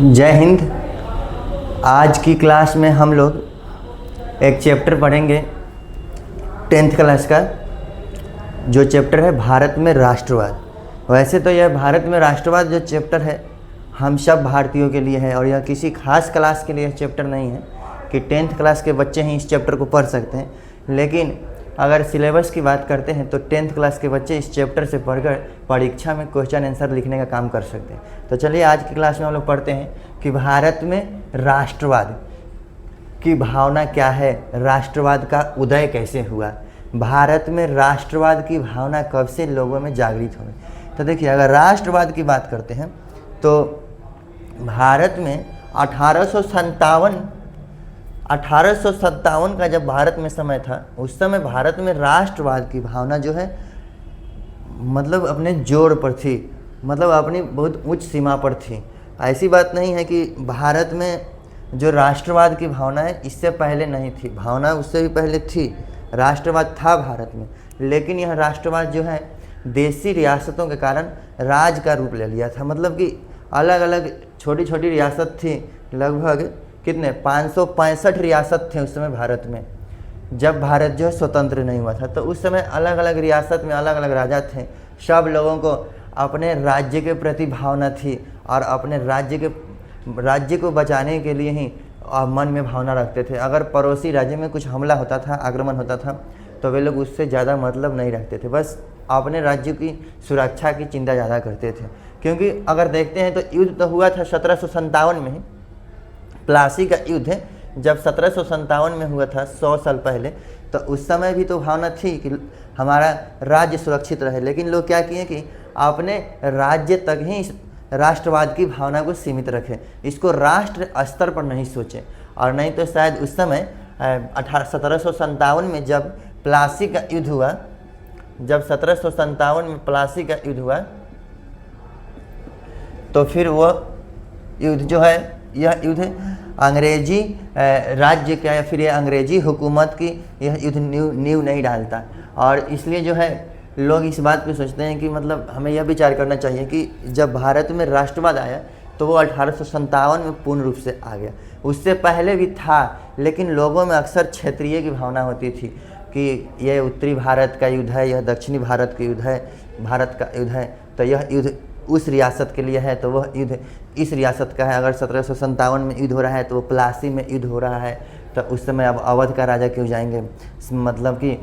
जय हिंद। आज की क्लास में हम लोग एक चैप्टर पढ़ेंगे 10th क्लास का, जो चैप्टर है भारत में राष्ट्रवाद। वैसे तो यह भारत में राष्ट्रवाद जो चैप्टर है हम सब भारतीयों के लिए है और यह किसी खास क्लास के लिए चैप्टर नहीं है कि 10th क्लास के बच्चे ही इस चैप्टर को पढ़ सकते हैं। लेकिन अगर सिलेबस की बात करते हैं तो 10th क्लास के बच्चे इस चैप्टर से पढ़कर परीक्षा में क्वेश्चन आंसर लिखने का काम कर सकते हैं। तो चलिए आज की क्लास में हम लोग पढ़ते हैं कि भारत में राष्ट्रवाद की भावना क्या है, राष्ट्रवाद का उदय कैसे हुआ, भारत में राष्ट्रवाद की भावना कब से लोगों में जागृत हुई। तो देखिए, अगर राष्ट्रवाद की बात करते हैं तो भारत में 1857 का जब भारत में समय था, उस समय भारत में राष्ट्रवाद की भावना जो है मतलब अपने जोर पर थी, मतलब अपनी बहुत उच्च सीमा पर थी। ऐसी बात नहीं है कि भारत में जो राष्ट्रवाद की भावना है इससे पहले नहीं थी, भावना उससे भी पहले थी, राष्ट्रवाद था भारत में। लेकिन यह राष्ट्रवाद जो है देशी रियासतों के कारण राज का रूप ले लिया था। मतलब कि अलग अलग छोटी छोटी रियासत थी, लगभग कितने 565 रियासत थे उस समय भारत में, जब भारत जो है स्वतंत्र नहीं हुआ था। तो उस समय अलग अलग रियासत में अलग अलग राजा थे। सब लोगों को अपने राज्य के प्रति भावना थी और अपने राज्य को बचाने के लिए ही मन में भावना रखते थे। अगर पड़ोसी राज्य में कुछ हमला होता था, आक्रमण होता था, तो वे लोग उससे ज़्यादा मतलब नहीं रखते थे, बस अपने राज्य की सुरक्षा की चिंता ज़्यादा करते थे। क्योंकि अगर देखते हैं तो युद्ध तो हुआ था 1757 में ही, प्लासी का युद्ध है जब 1757 में हुआ था, 100 साल पहले। तो उस समय भी तो भावना थी कि हमारा राज्य सुरक्षित रहे, लेकिन लोग क्या किए कि अपने राज्य तक ही राष्ट्रवाद की भावना को सीमित रखें, इसको राष्ट्र स्तर पर नहीं सोचें। और नहीं तो शायद उस समय 1757 में जब प्लासी का युद्ध हुआ, जब 1757 में प्लासी का युद्ध हुआ, तो फिर वो युद्ध जो है, यह युद्ध अंग्रेजी राज्य का या फिर ये अंग्रेजी हुकूमत की यह युद्ध नींव नहीं डालता। और इसलिए जो है लोग इस बात पे सोचते हैं कि मतलब हमें यह विचार करना चाहिए कि जब भारत में राष्ट्रवाद आया तो वो 1857 में पूर्ण रूप से आ गया। उससे पहले भी था, लेकिन लोगों में अक्सर क्षेत्रीय की भावना होती थी कि यह उत्तरी भारत का युद्ध है, यह दक्षिणी भारत का युद्ध है, भारत का युद्ध है, तो यह युद्ध उस रियासत के लिए है, तो वह युद्ध इस रियासत का है। अगर 1757 में युद्ध हो रहा है तो वो प्लासी में युद्ध हो रहा है, तो उस समय अब अवध का राजा क्यों जाएंगे, मतलब कि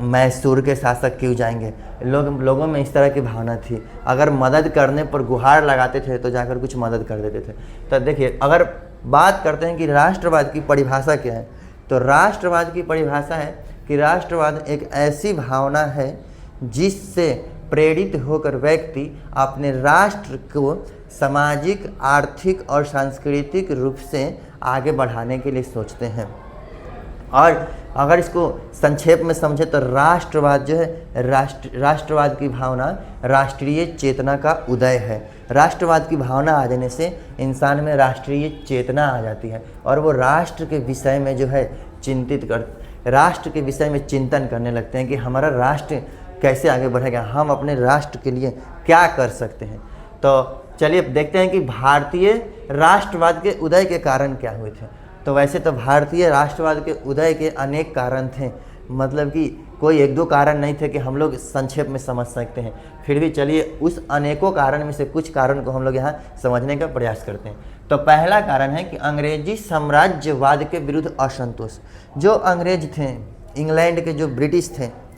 मैसूर के शासक क्यों जाएंगे। लोगों में इस तरह की भावना थी। अगर मदद करने पर गुहार लगाते थे तो जाकर कुछ मदद कर देते थे। तो देखिए, अगर बात करते हैं कि राष्ट्रवाद की परिभाषा क्या है, तो राष्ट्रवाद की परिभाषा है कि राष्ट्रवाद एक ऐसी भावना है जिससे प्रेरित होकर व्यक्ति अपने राष्ट्र को सामाजिक, आर्थिक और सांस्कृतिक रूप से आगे बढ़ाने के लिए सोचते हैं। और अगर इसको संक्षेप में समझे तो राष्ट्रवाद जो है, राष्ट्रवाद की भावना राष्ट्रीय चेतना का उदय है। राष्ट्रवाद की भावना आ जाने से इंसान में राष्ट्रीय चेतना आ जाती है और वो राष्ट्र के विषय में जो है राष्ट्र के विषय में चिंतन करने लगते हैं कि हमारा राष्ट्र कैसे आगे बढ़ेगा, हम अपने राष्ट्र के लिए क्या कर सकते हैं। तो चलिए देखते हैं कि भारतीय राष्ट्रवाद के उदय के कारण क्या हुए थे। तो वैसे तो भारतीय राष्ट्रवाद के उदय के अनेक कारण थे, मतलब कि कोई एक दो कारण नहीं थे कि हम लोग संक्षेप में समझ सकते हैं। फिर भी चलिए उस अनेकों कारण में से कुछ कारण को हम लोग यहाँ समझने का प्रयास करते हैं। तो पहला कारण है कि अंग्रेजी साम्राज्यवाद के विरुद्ध असंतोष। जो अंग्रेज थे, इंग्लैंड के जो ब्रिटिश थे,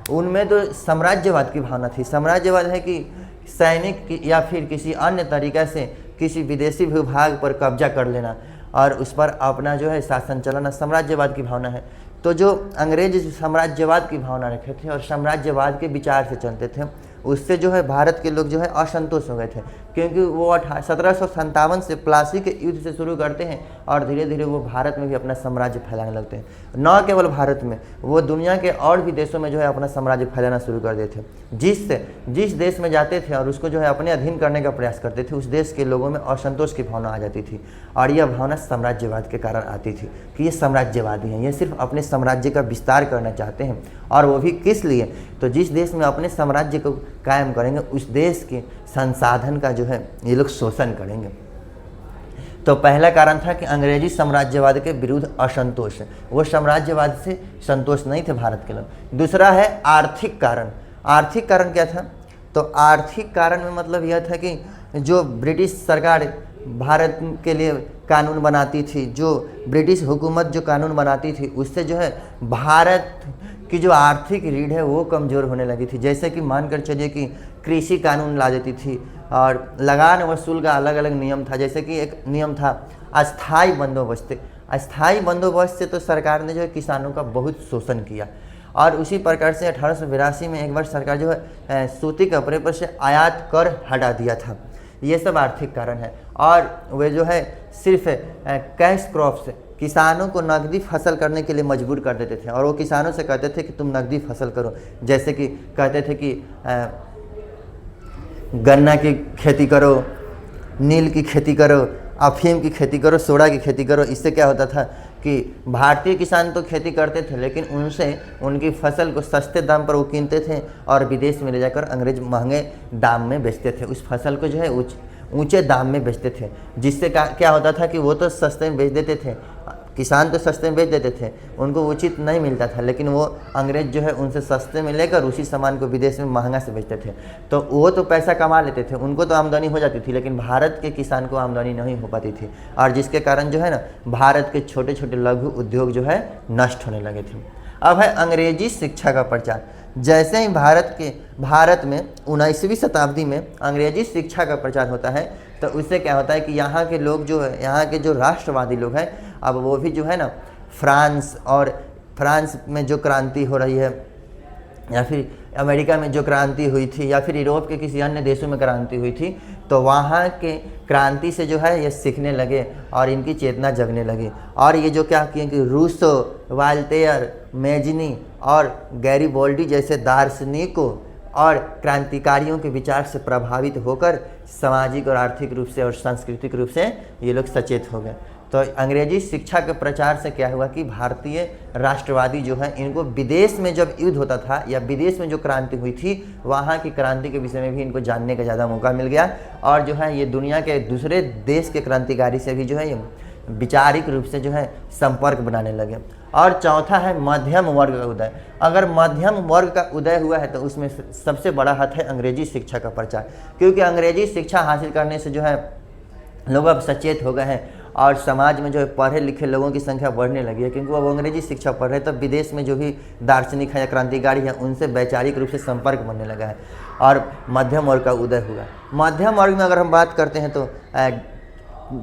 उनमें तो साम्राज्यवाद की भावना थी। साम्राज्यवाद है कि सैनिक या फिर किसी अन्य तरीक़े से किसी विदेशी भूभाग पर कब्जा कर लेना और उस पर अपना जो है शासन चलाना, साम्राज्यवाद की भावना है। तो जो अंग्रेज साम्राज्यवाद की भावना रखे थे और साम्राज्यवाद के विचार से चलते थे, उससे जो है भारत के लोग जो है असंतोष हो गए थे। क्योंकि वो 1757 से प्लासी के युद्ध से शुरू करते हैं और धीरे धीरे वो भारत में भी अपना साम्राज्य फैलाने लगते हैं। न केवल भारत में, वो दुनिया के और भी देशों में जो है अपना साम्राज्य फैलाना शुरू कर देते थे। जिस देश में जाते थे और उसको जो है अपने अधीन करने का प्रयास करते थे, उस देश के लोगों में असंतोष की भावना आ जाती थी। और यह भावना साम्राज्यवाद के कारण आती थी कि ये साम्राज्यवादी हैं, ये सिर्फ अपने साम्राज्य का विस्तार करना चाहते हैं। और वो भी किस लिए, तो जिस देश में अपने साम्राज्य को कायम करेंगे उस देश के संसाधन का जो है ये लोग शोषण करेंगे। तो पहला कारण था कि अंग्रेजी साम्राज्यवाद के विरुद्ध असंतोष, वो साम्राज्यवाद से संतोष नहीं थे भारत के लोग। दूसरा है आर्थिक कारण। आर्थिक कारण क्या था? तो आर्थिक कारण में मतलब यह था कि जो ब्रिटिश सरकार भारत के लिए कानून बनाती थी, जो ब्रिटिश हुकूमत जो कानून बनाती थी, उससे जो है भारत की जो आर्थिक रीढ़ है वो कमज़ोर होने लगी थी। जैसे कि मानकर चलिए कि कृषि कानून ला देती थी और लगान वसूल का अलग अलग नियम था। जैसे कि एक नियम था अस्थाई बंदोबस्त। अस्थाई बंदोबस्त से तो सरकार ने जो है किसानों का बहुत शोषण किया। और उसी प्रकार से 1882 में एक बार सरकार जो है सूती कपड़े पर से आयात कर हटा दिया था। ये सब आर्थिक कारण है। और वे जो है सिर्फ कैश क्रॉप्स, किसानों को नकदी फसल करने के लिए मजबूर कर देते थे और वो किसानों से कहते थे कि तुम नकदी फसल करो। जैसे कि कहते थे कि गन्ना की खेती करो, नील की खेती करो, अफीम की खेती करो, सोडा की खेती करो। इससे क्या होता था कि भारतीय किसान तो खेती करते थे लेकिन उनसे उनकी फसल को सस्ते दाम पर वो कीनते थे और विदेश में ले जाकर अंग्रेज महंगे दाम में बेचते थे। उस फसल को जो है ऊंचे दाम में बेचते थे, जिससे क्या होता था कि वो तो सस्ते में बेच देते थे, किसान तो सस्ते में बेच देते थे, उनको उचित नहीं मिलता था, लेकिन वो अंग्रेज जो है उनसे सस्ते में लेकर उसी सामान को विदेश में महंगा से बेचते थे। तो वो तो पैसा कमा लेते थे, उनको तो आमदनी हो जाती थी, लेकिन भारत के किसान को आमदनी नहीं हो पाती थी। और जिसके कारण जो है ना भारत के छोटे छोटे लघु उद्योग जो है नष्ट होने लगे थे। अब है अंग्रेजी शिक्षा का प्रचार। जैसे ही भारत में 19वीं शताब्दी में अंग्रेजी शिक्षा का प्रचार होता है तो उससे क्या होता है कि यहाँ के लोग जो है, यहाँ के जो राष्ट्रवादी लोग हैं, अब वो भी जो है ना फ्रांस में जो क्रांति हो रही है, या फिर अमेरिका में जो क्रांति हुई थी, या फिर यूरोप के किसी अन्य देशों में क्रांति हुई थी, तो वहाँ के क्रांति से जो है ये सीखने लगे और इनकी चेतना जगने लगी। और ये जो क्या किए कि रूसो, वाल्टेयर, मेजनी और गैरिबोल्डी जैसे दार्शनिकों और क्रांतिकारियों के विचार से प्रभावित होकर सामाजिक और आर्थिक रूप से और सांस्कृतिक रूप से ये लोग सचेत हो गए। तो अंग्रेजी शिक्षा के प्रचार से क्या हुआ कि भारतीय राष्ट्रवादी जो है इनको विदेश में जब युद्ध होता था या विदेश में जो क्रांति हुई थी वहाँ की क्रांति के विषय में भी इनको जानने का ज़्यादा मौका मिल गया। और जो है ये दुनिया के दूसरे देश के क्रांतिकारी से भी जो है ये विचारिक रूप से जो है संपर्क बनाने लगे। और चौथा है मध्यम वर्ग का उदय। अगर मध्यम वर्ग का उदय हुआ है तो उसमें सबसे बड़ा हाथ है अंग्रेजी शिक्षा का प्रचार, क्योंकि अंग्रेजी शिक्षा हासिल करने से जो है लोग अब सचेत हो गए हैं और समाज में जो है पढ़े लिखे लोगों की संख्या बढ़ने लगी है, क्योंकि वो अंग्रेजी शिक्षा पढ़ रहे हैं। तो विदेश में जो भी दार्शनिक है या क्रांतिकारी है उनसे वैचारिक रूप से संपर्क बनने लगा है और मध्यम वर्ग का उदय हुआ। मध्यम वर्ग में अगर हम बात करते हैं तो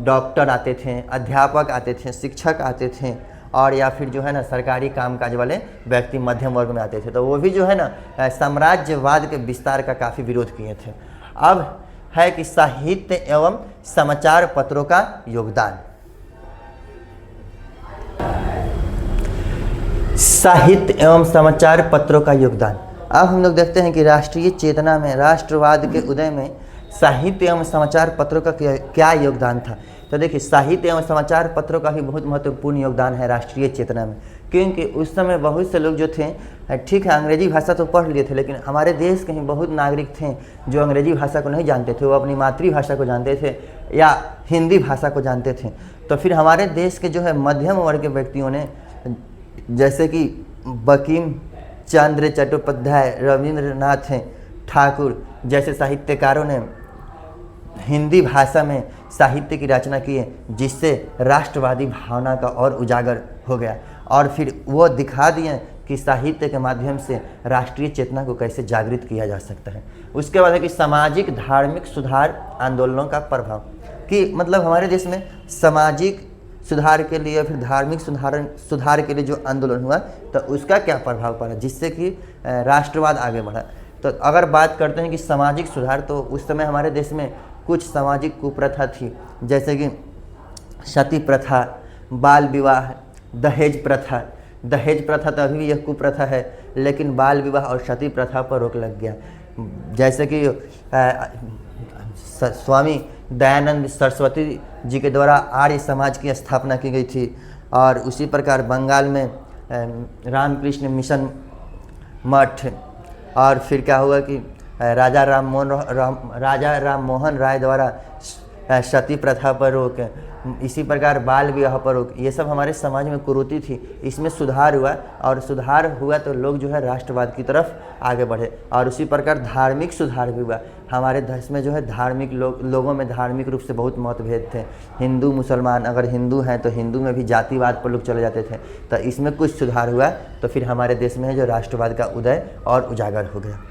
डॉक्टर आते थे, अध्यापक आते थे, शिक्षक आते थे, और या फिर जो है ना सरकारी कामकाज वाले व्यक्ति मध्यम वर्ग में आते थे। तो वो भी जो है ना साम्राज्यवाद के विस्तार का काफ़ी विरोध किए थे। अब है कि साहित्य एवं समाचार पत्रों का योगदान। साहित्य एवं समाचार पत्रों का योगदान। अब हम लोग देखते हैं कि राष्ट्रीय चेतना में, राष्ट्रवाद के उदय में साहित्य एवं समाचार पत्रों का क्या योगदान था। तो देखिए साहित्य एवं समाचार पत्रों का भी बहुत महत्वपूर्ण योगदान है राष्ट्रीय चेतना में, क्योंकि उस समय बहुत से लोग जो थे, ठीक है अंग्रेजी भाषा तो पढ़ लिए थे, लेकिन हमारे देश के ही बहुत नागरिक थे जो अंग्रेजी भाषा को नहीं जानते थे, वो अपनी मातृभाषा को जानते थे या हिंदी भाषा को जानते थे। तो फिर हमारे देश के जो है मध्यम वर्ग के व्यक्तियों ने, जैसे कि बंकिम चंद्र चट्टोपाध्याय, रविंद्रनाथ ठाकुर जैसे साहित्यकारों ने हिंदी भाषा में साहित्य की रचना की है, जिससे राष्ट्रवादी भावना का और उजागर हो गया। और फिर वो दिखा दिए कि साहित्य के माध्यम से राष्ट्रीय चेतना को कैसे जागृत किया जा सकता है। उसके बाद है कि सामाजिक धार्मिक सुधार आंदोलनों का प्रभाव, कि मतलब हमारे देश में सामाजिक सुधार के लिए फिर धार्मिक सुधार के लिए जो आंदोलन हुआ तो उसका क्या प्रभाव पड़ा, जिससे कि राष्ट्रवाद आगे बढ़ा। तो अगर बात करते हैं कि सामाजिक सुधार, तो उस समय हमारे देश में कुछ सामाजिक कुप्रथा थी, जैसे कि सती प्रथा, बाल विवाह, दहेज प्रथा। दहेज प्रथा तो अभी भी यह कुप्रथा है, लेकिन बाल विवाह और सती प्रथा पर रोक लग गया। जैसे कि स्वामी दयानंद सरस्वती जी के द्वारा आर्य समाज की स्थापना की गई थी। और उसी प्रकार बंगाल में रामकृष्ण मिशन मठ, और फिर क्या हुआ कि राजा राम मोहन राय द्वारा सती प्रथा पर रोक, इसी प्रकार बाल विवाह पर रोक, ये सब हमारे समाज में कुरीति थी। इसमें सुधार हुआ, और सुधार हुआ तो लोग जो है राष्ट्रवाद की तरफ आगे बढ़े। और उसी प्रकार धार्मिक सुधार भी हुआ। हमारे देश में जो है धार्मिक लोगों में धार्मिक रूप से बहुत मतभेद थे। हिंदू मुसलमान, अगर हिंदू हैं तो हिंदू में भी जातिवाद पर लोग चले जाते थे। तो इसमें कुछ सुधार हुआ, तो फिर हमारे देश में है जो राष्ट्रवाद का उदय और उजागर हो गया।